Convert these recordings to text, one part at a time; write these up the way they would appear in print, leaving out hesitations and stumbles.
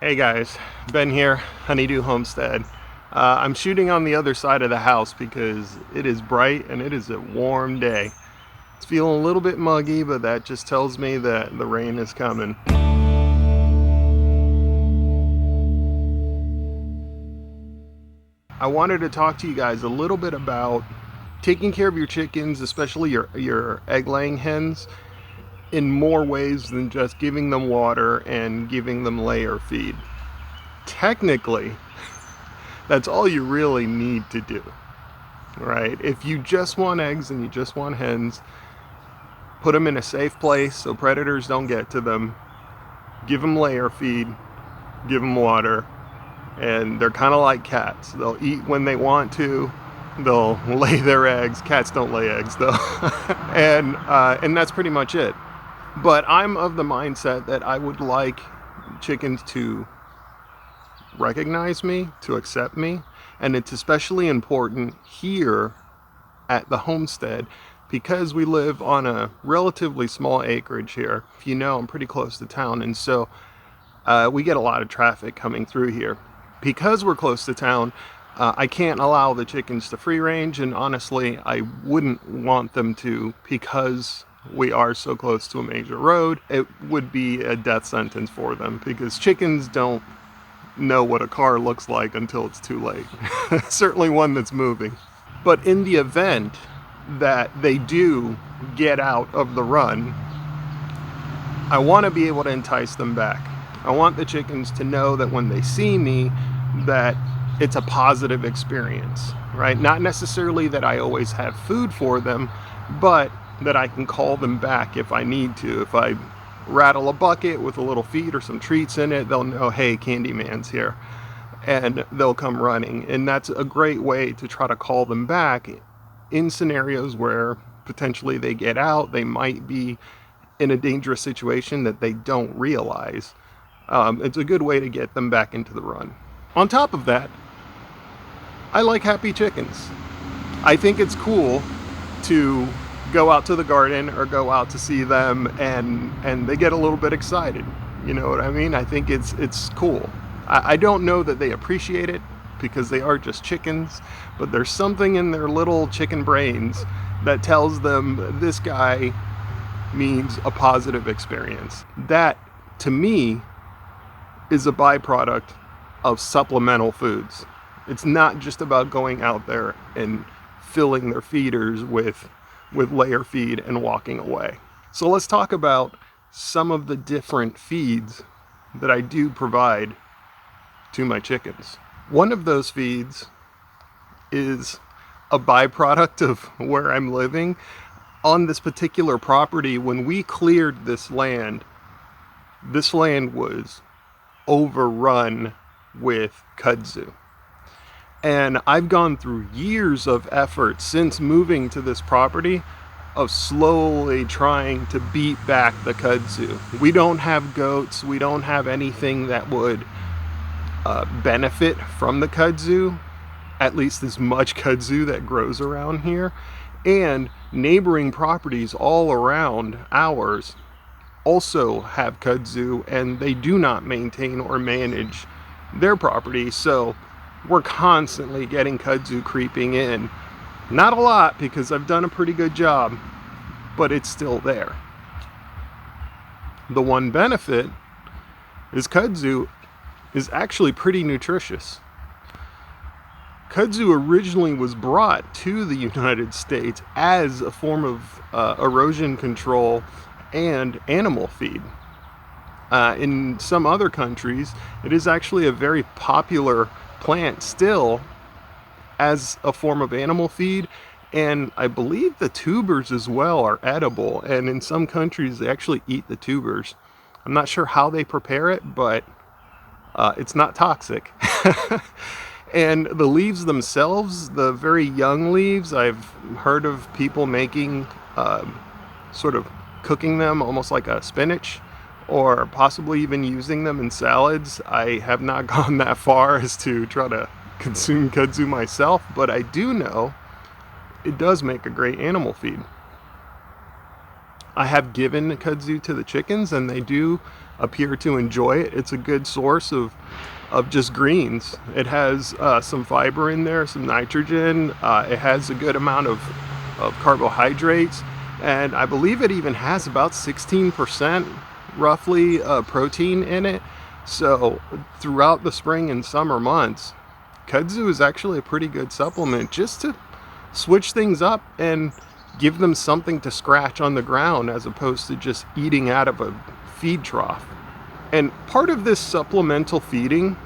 Hey guys, Ben here, honeydohomestead. I'm shooting on the other side of the house because it is bright and it is a warm day. It's feeling a little bit muggy, but that just tells me that the rain is coming. I wanted to talk to you guys a little bit about taking care of your chickens, especially your egg-laying hens, in more ways than just giving them water and giving them layer feed. Technically, that's all you really need to do, right? If you just want eggs and you just want hens, put them in a safe place so predators don't get to them, give them layer feed, give them water, and they're kind of like cats. They'll eat when they want to, they'll lay their eggs. Cats don't lay eggs though. and that's pretty much it. But I'm of the mindset that I would like chickens to recognize me, to accept me, and it's especially important here at the homestead because we live on a relatively small acreage here. If you know, I'm pretty close to town, and so we get a lot of traffic coming through here. Because we're close to town, I can't allow the chickens to free range, and honestly, I wouldn't want them to because we are so close to a major road. It would be a death sentence for them because chickens don't know what a car looks like until it's too late. Certainly one that's moving. But in the event that they do get out of the run, I want to be able to entice them back. I want the chickens to know that when they see me, that it's a positive experience, right? Not necessarily that I always have food for them, but that I can call them back if I need to. If I rattle a bucket with a little feed or some treats in it, they'll know, hey, Candyman's here, and they'll come running. And that's a great way to try to call them back in scenarios where potentially they get out, they might be in a dangerous situation that they don't realize. It's a good way to get them back into the run. On top of that, I like happy chickens. I think it's cool to go out to the garden or go out to see them and they get a little bit excited. You know what I mean? I think it's cool. I don't know that they appreciate it because they are just chickens, but there's something in their little chicken brains that tells them this guy means a positive experience. That, to me, is a byproduct of supplemental foods. It's not just about going out there and filling their feeders with layer feed and walking away. So let's talk about some of the different feeds that I do provide to my chickens. One of those feeds is a byproduct of where I'm living. On this particular property, when we cleared this land was overrun with kudzu. And I've gone through years of effort since moving to this property of slowly trying to beat back the kudzu. We don't have goats, we don't have anything that would benefit from the kudzu, at least as much kudzu that grows around here. And neighboring properties all around ours also have kudzu, and they do not maintain or manage their property. So we're constantly getting kudzu creeping in. Not a lot because I've done a pretty good job, but it's still there. The one benefit is kudzu is actually pretty nutritious. Kudzu originally was brought to the United States as a form of erosion control and animal feed. In some other countries, it is actually a very popular plant still as a form of animal feed, and I believe the tubers as well are edible, and in some countries they actually eat the tubers. I'm not sure how they prepare it, but it's not toxic. And the leaves themselves, the very young leaves, I've heard of people making sort of cooking them almost like a spinach, or possibly even using them in salads. I have not gone that far as to try to consume kudzu myself, but I do know it does make a great animal feed. I have given kudzu to the chickens, and they do appear to enjoy it. It's a good source of just greens. It has some fiber in there, some nitrogen. It has a good amount of carbohydrates, and I believe it even has about 16% roughly protein in it. So throughout the spring and summer months, kudzu is actually a pretty good supplement just to switch things up and give them something to scratch on the ground as opposed to just eating out of a feed trough. And part of this supplemental feeding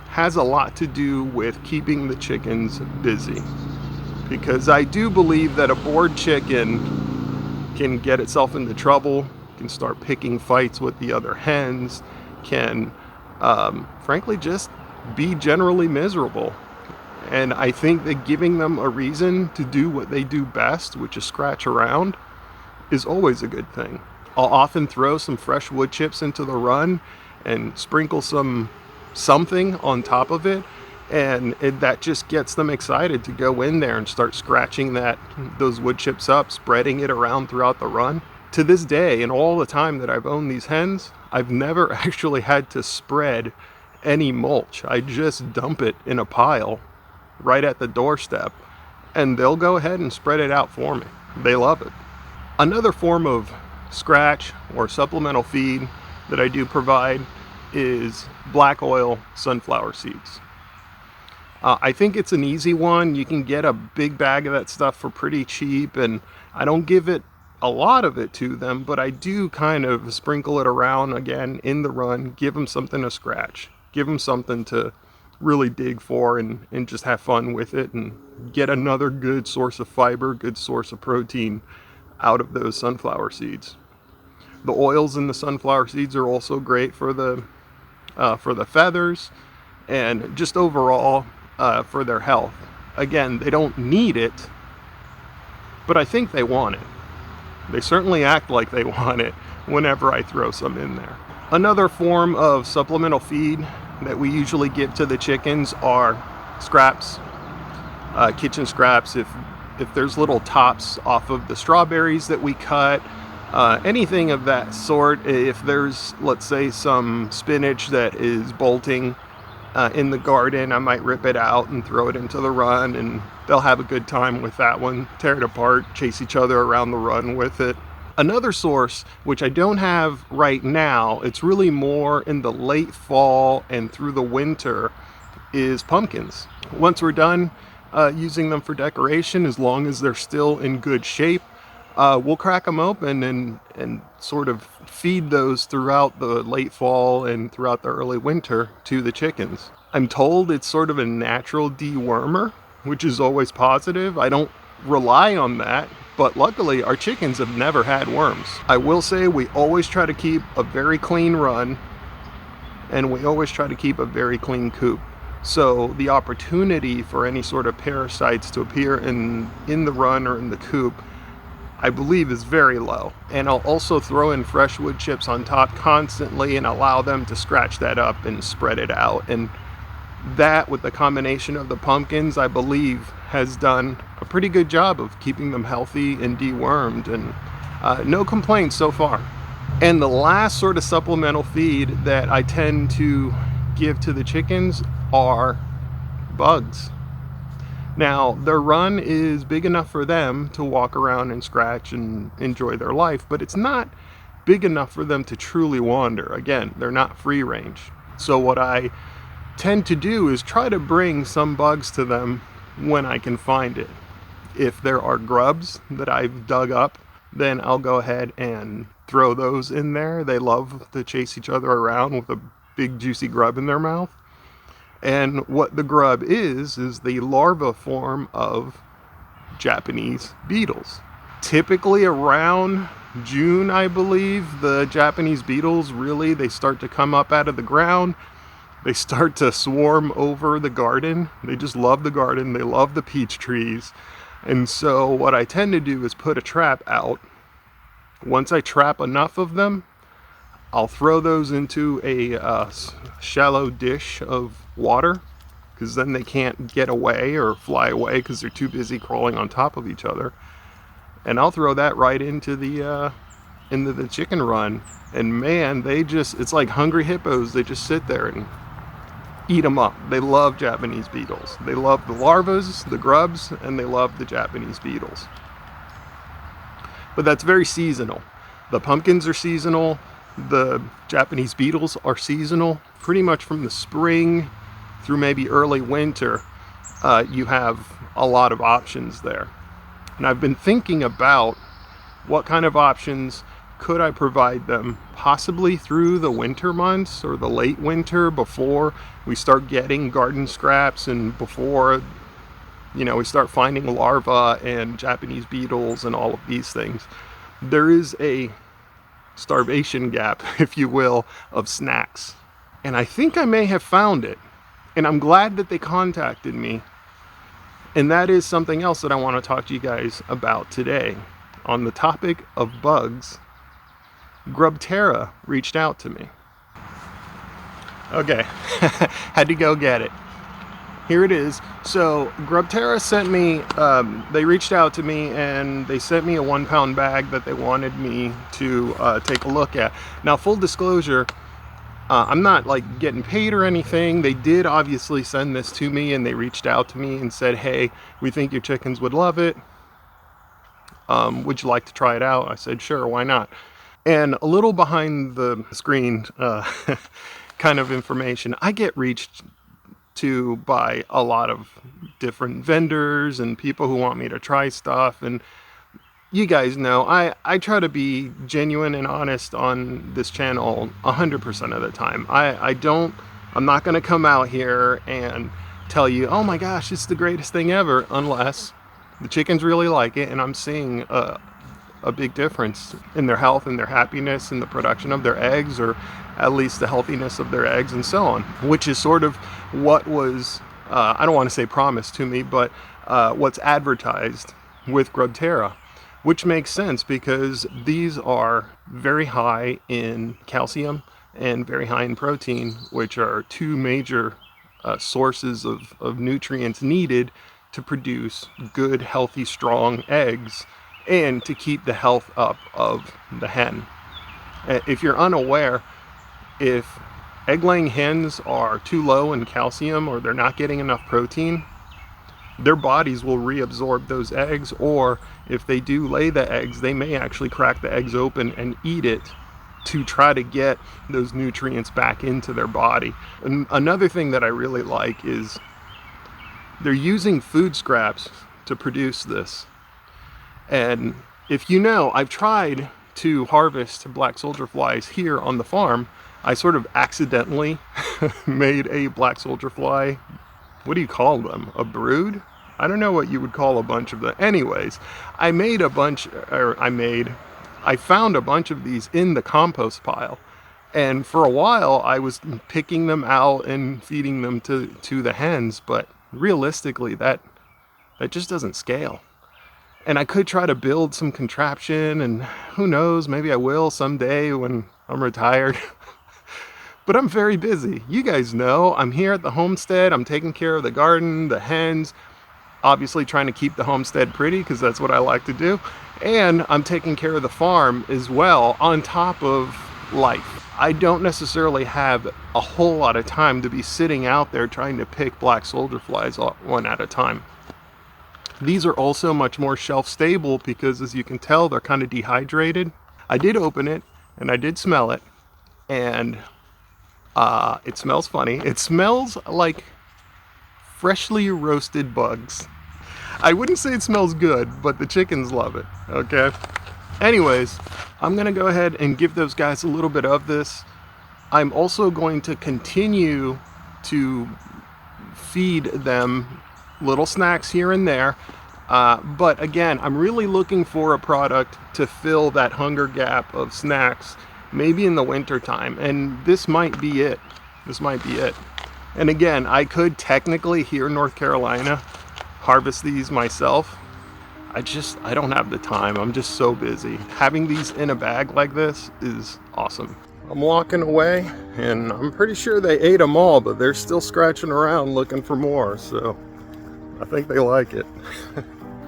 has a lot to do with keeping the chickens busy, because I do believe that a bored chicken can get itself into trouble, can start picking fights with the other hens, can frankly just be generally miserable. And I think that giving them a reason to do what they do best, which is scratch around, is always a good thing. I'll often throw some fresh wood chips into the run and sprinkle something on top of it, and that just gets them excited to go in there and start scratching those wood chips up, spreading it around throughout the run. To this day, in all the time that I've owned these hens, I've never actually had to spread any mulch. I just dump it in a pile right at the doorstep, and they'll go ahead and spread it out for me. They love it. Another form of scratch or supplemental feed that I do provide is black oil sunflower seeds. I think it's an easy one. You can get a big bag of that stuff for pretty cheap, and I don't give it a lot of it to them, but I do kind of sprinkle it around again in the run, give them something to scratch, give them something to really dig for and just have fun with it and get another good source of fiber, good source of protein out of those sunflower seeds. The oils in the sunflower seeds are also great for the feathers and just overall for their health. Again, they don't need it, but I think they want it. They certainly act like they want it whenever I throw some in there. Another form of supplemental feed that we usually give to the chickens are scraps, kitchen scraps. If there's little tops off of the strawberries that we cut, anything of that sort. If there's, let's say, some spinach that is bolting in the garden, I might rip it out and throw it into the run, and they'll have a good time with that one, tear it apart, chase each other around the run with it. Another source, which I don't have right now, it's really more in the late fall and through the winter, is pumpkins. Once we're done using them for decoration, as long as they're still in good shape, we'll crack them open and sort of feed those throughout the late fall and throughout the early winter to the chickens. I'm told it's sort of a natural dewormer, which is always positive. I don't rely on that, but luckily our chickens have never had worms. I will say we always try to keep a very clean run, and we always try to keep a very clean coop. So the opportunity for any sort of parasites to appear in the run or in the coop, I believe, is very low. And I'll also throw in fresh wood chips on top constantly and allow them to scratch that up and spread it out. And that, with the combination of the pumpkins, I believe has done a pretty good job of keeping them healthy and dewormed, and no complaints so far. And the last sort of supplemental feed that I tend to give to the chickens are bugs. Now, their run is big enough for them to walk around and scratch and enjoy their life, but it's not big enough for them to truly wander. Again, they're not free range. So what I tend to do is try to bring some bugs to them when I can find it. If there are grubs that I've dug up, then I'll go ahead and throw those in there. They love to chase each other around with a big juicy grub in their mouth. And what the grub is the larva form of Japanese beetles. Typically around June, I believe, the Japanese beetles they start to come up out of the ground. They start to swarm over the garden. They just love the garden. They love the peach trees. And so what I tend to do is put a trap out. Once I trap enough of them, I'll throw those into a shallow dish of water, because then they can't get away or fly away because they're too busy crawling on top of each other. And I'll throw that right into the into the chicken run, and man, it's like hungry hippos. They just sit there and eat them up. They love Japanese beetles. They love the larvas, the grubs, and they love the Japanese beetles. But that's very seasonal. The pumpkins are seasonal. The Japanese beetles are seasonal. Pretty much from the spring through maybe early winter, you have a lot of options there. And I've been thinking about what kind of options could I provide them, possibly through the winter months or the late winter, before we start getting garden scraps and before, you know, we start finding larvae and Japanese beetles and all of these things. There is a starvation gap, if you will, of snacks. And I think I may have found it. And I'm glad that they contacted me. And that is something else that I want to talk to you guys about today. On the topic of bugs, GRUBTERRA reached out to me. Okay, had to go get it. Here it is. So GRUBTERRA sent me, they reached out to me and they sent me a 1-pound bag that they wanted me to take a look at. Now, full disclosure, I'm not like getting paid or anything. They did obviously send this to me, and they reached out to me and said, hey, we think your chickens would love it. Would you like to try it out? I said, sure, why not? And a little behind the screen kind of information, I get reached to by a lot of different vendors and people who want me to try stuff. And you guys know, I try to be genuine and honest on this channel 100% of the time. I'm not going to come out here and tell you, oh my gosh, it's the greatest thing ever, unless the chickens really like it and I'm seeing a big difference in their health and their happiness and the production of their eggs, or at least the healthiness of their eggs and so on, which is sort of what was, I don't want to say promised to me, but what's advertised with GRUBTERRA, which makes sense because these are very high in calcium and very high in protein, which are two major sources of nutrients needed to produce good, healthy, strong eggs and to keep the health up of the hen. If you're unaware, if egg-laying hens are too low in calcium or they're not getting enough protein, their bodies will reabsorb those eggs, or if they do lay the eggs, they may actually crack the eggs open and eat it to try to get those nutrients back into their body. And another thing that I really like is they're using food scraps to produce this. And if you know, I've tried to harvest black soldier flies here on the farm. I sort of accidentally made a black soldier fly, what do you call them? A brood? I don't know what you would call a bunch of them. Anyways, I found a bunch of these in the compost pile. And for a while I was picking them out and feeding them to the hens, but realistically that just doesn't scale. And I could try to build some contraption, and who knows, maybe I will someday when I'm retired. But I'm very busy. You guys know I'm here at the homestead. I'm taking care of the garden, the hens, obviously trying to keep the homestead pretty because that's what I like to do. And I'm taking care of the farm as well on top of life. I don't necessarily have a whole lot of time to be sitting out there trying to pick black soldier flies one at a time. These are also much more shelf stable because, as you can tell, they're kind of dehydrated. I did open it and I did smell it, and it smells funny. It smells like freshly roasted bugs. I wouldn't say it smells good, but the chickens love it, okay? Anyways, I'm gonna go ahead and give those guys a little bit of this. I'm also going to continue to feed them little snacks here and there. But again, I'm really looking for a product to fill that hunger gap of snacks, maybe in the winter time, and this might be it. This might be it. And again, I could technically here in North Carolina harvest these myself. I don't have the time. I'm just so busy. Having these in a bag like this is awesome. I'm walking away and I'm pretty sure they ate them all, but they're still scratching around looking for more, so I think they like it.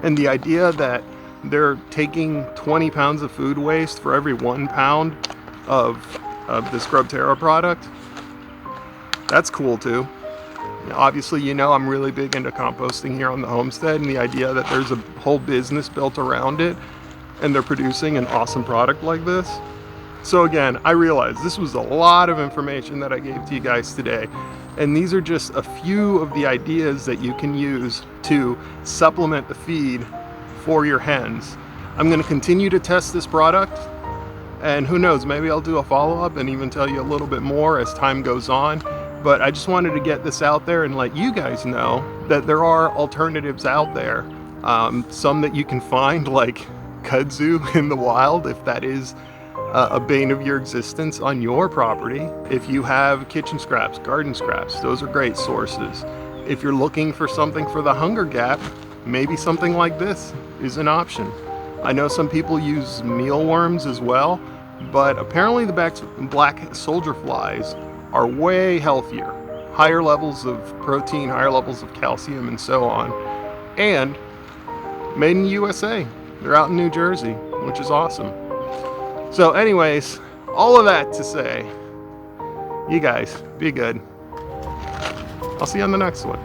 And the idea that they're taking 20 pounds of food waste for every 1 pound of this GRUBTERRA product. That's cool too. Obviously, you know, I'm really big into composting here on the homestead, and the idea that there's a whole business built around it and they're producing an awesome product like this. So again, I realize this was a lot of information that I gave to you guys today, and these are just a few of the ideas that you can use to supplement the feed for your hens. I'm going to continue to test this product, and who knows, maybe I'll do a follow-up and even tell you a little bit more as time goes on. But I just wanted to get this out there and let you guys know that there are alternatives out there. Some that you can find, like kudzu in the wild, if that is a bane of your existence on your property. If you have kitchen scraps, garden scraps, those are great sources. If you're looking for something for the hunger gap, maybe something like this is an option. I know some people use mealworms as well, but apparently the black soldier flies are way healthier, higher levels of protein, higher levels of calcium, and so on, and made in the USA. They're out in New Jersey, which is awesome. So anyways, all of that to say, you guys be good. I'll see you on the next one.